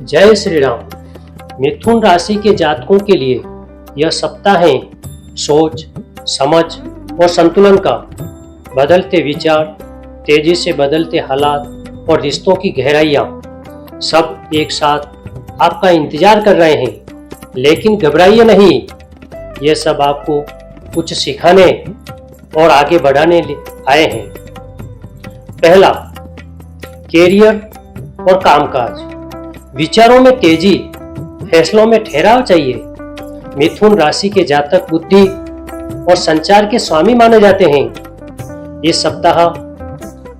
जय श्री राम। मिथुन राशि के जातकों के लिए यह सप्ताह है सोच, समझ और संतुलन का। बदलते विचार, तेजी से बदलते हालात और रिश्तों की गहराइयाँ सब एक साथ आपका इंतजार कर रहे हैं। लेकिन घबराइए नहीं, ये सब आपको कुछ सिखाने और आगे बढ़ाने आए हैं। पहला, कैरियर और कामकाज। विचारों में तेजी, फैसलों में ठहराव चाहिए। मिथुन राशि के जातक बुद्धि और संचार के स्वामी माने जाते हैं। इस सप्ताह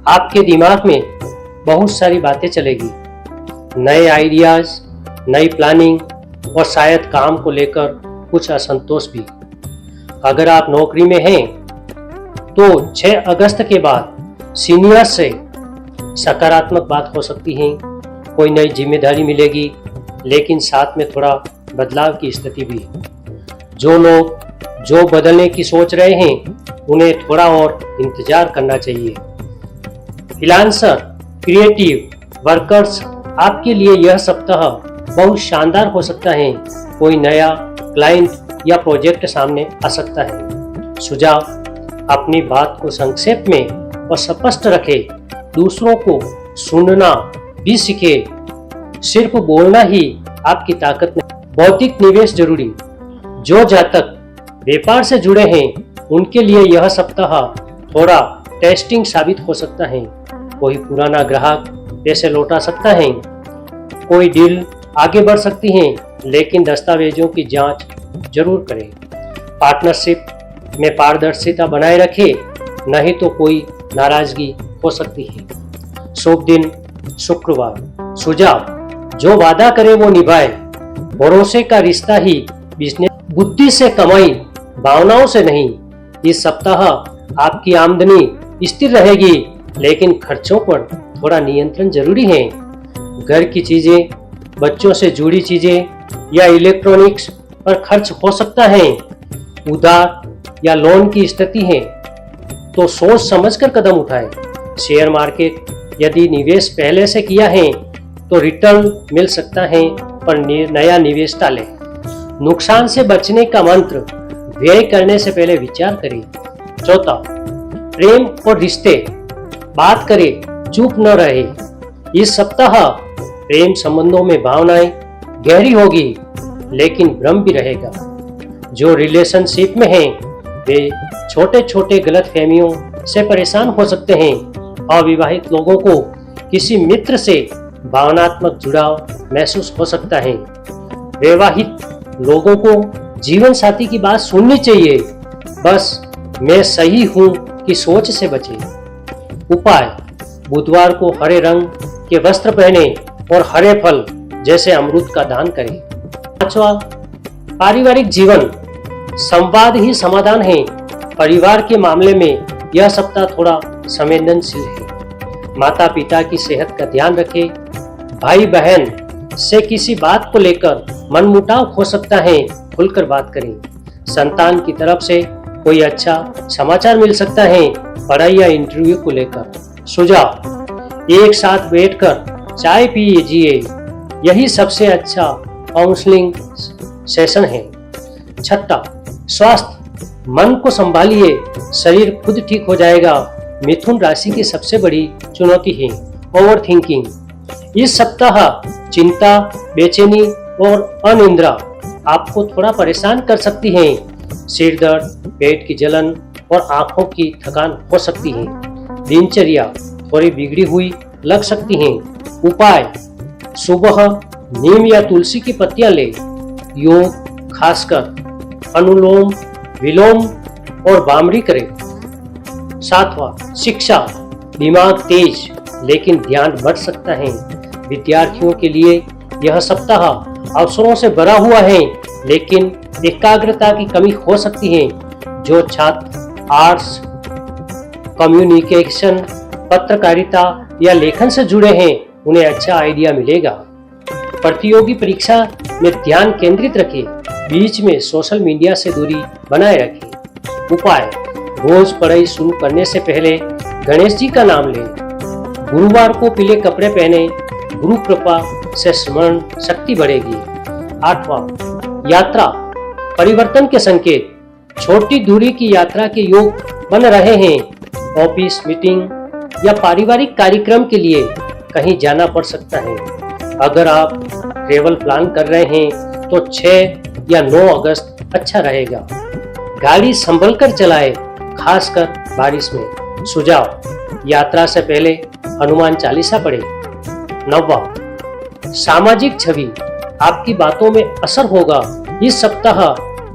आपके दिमाग में बहुत सारी बातें चलेगी, नए आइडियाज, नई प्लानिंग और शायद काम को लेकर कुछ असंतोष भी। अगर आप नौकरी में हैं तो 6 अगस्त के बाद सीनियर से सकारात्मक बात हो सकती है। कोई नई जिम्मेदारी मिलेगी, लेकिन साथ में थोड़ा बदलाव की स्थिति भी है। जो लोग जो बदलने की सोच रहे हैं उन्हें थोड़ा और इंतजार करना चाहिए। फ्रीलांसर, क्रिएटिव वर्कर्स, आपके लिए यह सप्ताह बहुत शानदार हो सकता है। कोई नया क्लाइंट या प्रोजेक्ट सामने आ सकता है। सुझाव, अपनी बात को संक्षेप में और स्पष्ट रखें। दूसरों को सुनना भी सीखे, सिर्फ बोलना ही आपकी ताकत नहीं। भौतिक निवेश जरूरी। जो जातक व्यापार से जुड़े हैं उनके लिए यह सप्ताह थोड़ा टेस्टिंग साबित हो सकता है। कोई पुराना ग्राहक पैसे लौटा सकता है, कोई डील आगे बढ़ सकती है, लेकिन दस्तावेजों की जांच जरूर करें। पार्टनरशिप में पारदर्शिता बनाए रखें, नहीं तो कोई नाराजगी हो सकती है। शुभ दिन शुक्रवार। सुझाव, जो वादा करे वो निभाए। भरोसे का रिश्ता ही बिजनेस। बुद्धि से कमाई, भावनाओं से नहीं। इस सप्ताह आपकी आमदनी स्थिर रहेगी, लेकिन खर्चों पर थोड़ा नियंत्रण जरूरी है। घर की चीजें, बच्चों से जुड़ी चीजें या इलेक्ट्रॉनिक्स पर खर्च हो सकता है। उधार या लोन की स्थिति है तो सोच समझकर कदम उठाएं। शेयर मार्केट, यदि निवेश पहले से किया है तो रिटर्न मिल सकता है, पर नया निवेश टालें। नुकसान से बचने का मंत्र, व्यय करने से पहले विचार करें। चौथा, प्रेम और रिश्ते। बात करें, चुप न रहे। इस सप्ताह प्रेम संबंधों में भावनाएं गहरी होगी, लेकिन भ्रम भी रहेगा। जो रिलेशनशिप में हैं वे छोटे छोटे गलतफहमियों से परेशान हो सकते हैं। अविवाहित लोगों को किसी मित्र से भावनात्मक जुड़ाव महसूस हो सकता है। वैवाहिक लोगों को जीवन साथी की बात सुननी चाहिए, बस मैं सही हूं की सोच से बचें। उपाय, बुधवार को हरे रंग के वस्त्र पहने और हरे फल जैसे अमरूद का दान करें। पांचवा, पारिवारिक जीवन। संवाद ही समाधान है। परिवार के मामले में यह सप्ताह थोड़ा संवेदनशील है। माता पिता की सेहत का ध्यान रखें। भाई बहन से किसी बात को लेकर मनमुटाव हो सकता है, खुलकर बात करें। संतान की तरफ से कोई अच्छा समाचार मिल सकता है, पढ़ाई या इंटरव्यू को लेकर। सुझाव, एक साथ बैठकर चाय पीजिए, यही सबसे अच्छा काउंसलिंग सेशन है। छठा, स्वास्थ्य। मन को संभालिए, शरीर खुद ठीक हो जाएगा। मिथुन राशि की सबसे बड़ी चुनौती है ओवर थिंकिंग। इस सप्ताह चिंता, बेचैनी और अनिद्रा आपको थोड़ा परेशान कर सकती है। सिर दर्द, पेट की जलन और आंखों की थकान हो सकती है। दिनचर्या थोड़ी बिगड़ी हुई लग सकती है। उपाय, सुबह नीम या तुलसी की पत्तियां ले। योग, खासकर अनुलोम विलोम और बामरी करें। सातवां, शिक्षा। दिमाग तेज, लेकिन ध्यान बढ़ सकता है। विद्यार्थियों के लिए यह सप्ताह अवसरों से भरा हुआ है, लेकिन एकाग्रता की कमी हो सकती है। जो छात्र आर्ट्स, कम्युनिकेशन, पत्रकारिता या लेखन से जुड़े हैं उन्हें अच्छा आइडिया मिलेगा। प्रतियोगी परीक्षा में ध्यान केंद्रित रखें। बीच में सोशल मीडिया से दूरी बनाए रखें। उपाय, रोज पढ़ाई शुरू करने से पहले गणेश जी का नाम लें। गुरुवार को पीले कपड़े पहने, गुरु कृपा से स्मरण शक्ति बढ़ेगी। 8वां, यात्रा परिवर्तन के संकेत। छोटी दूरी की यात्रा के योग बन रहे हैं। ऑफिस मीटिंग या पारिवारिक कार्यक्रम के लिए कहीं जाना पड़ सकता है। अगर आप ट्रेवल प्लान कर रहे हैं तो 6 या 9 अगस्त अच्छा रहेगा। गाड़ी संभल कर चलाएं, खासकर बारिश में। सुझाव, यात्रा से पहले हनुमान चालीसा पढ़ें। 9वां, सामाजिक छवि। आपकी बातों में असर होगा। इस सप्ताह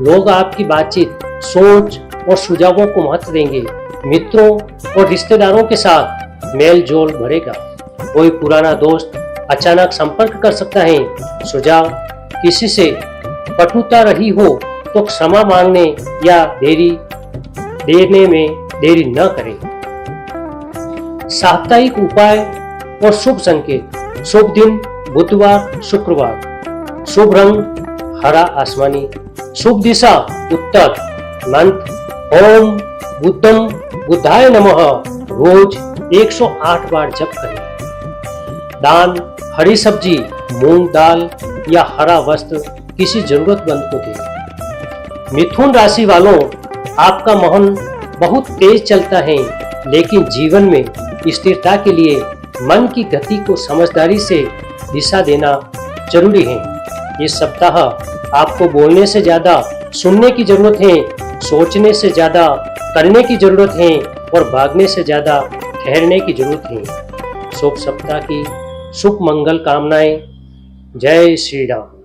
लोग आपकी बातचीत, सोच और सुझावों को महत्व देंगे। मित्रों और रिश्तेदारों के साथ मेल जोल बढ़ेगा। कोई पुराना दोस्त अचानक संपर्क कर सकता है। सुझाव, किसी से कटुता रही हो तो क्षमा मांगने या देने में देरी न करें। साप्ताहिक उपाय और शुभ संकेत। शुभ दिन बुधवार शुक्रवार। शुभ रंग हरा आसमानी। शुभ दिशा उत्तर। मंत्र ओम बुद्धम बुद्धाय नमः रोज 108 बार जप करें। दान हरी सब्जी, मूंग दाल या हरा वस्त्र किसी जरूरतमंद को दें। मिथुन राशि वालों, आपका मन बहुत तेज चलता है, लेकिन जीवन में स्थिरता के लिए मन की गति को समझदारी से दिशा देना जरूरी है। इस सप्ताह आपको बोलने से ज्यादा सुनने की जरूरत है, सोचने से ज्यादा करने की जरूरत है और भागने से ज्यादा ठहरने की जरूरत है। शुभ सप्ताह की शुभ मंगल कामनाएं। जय श्री राम।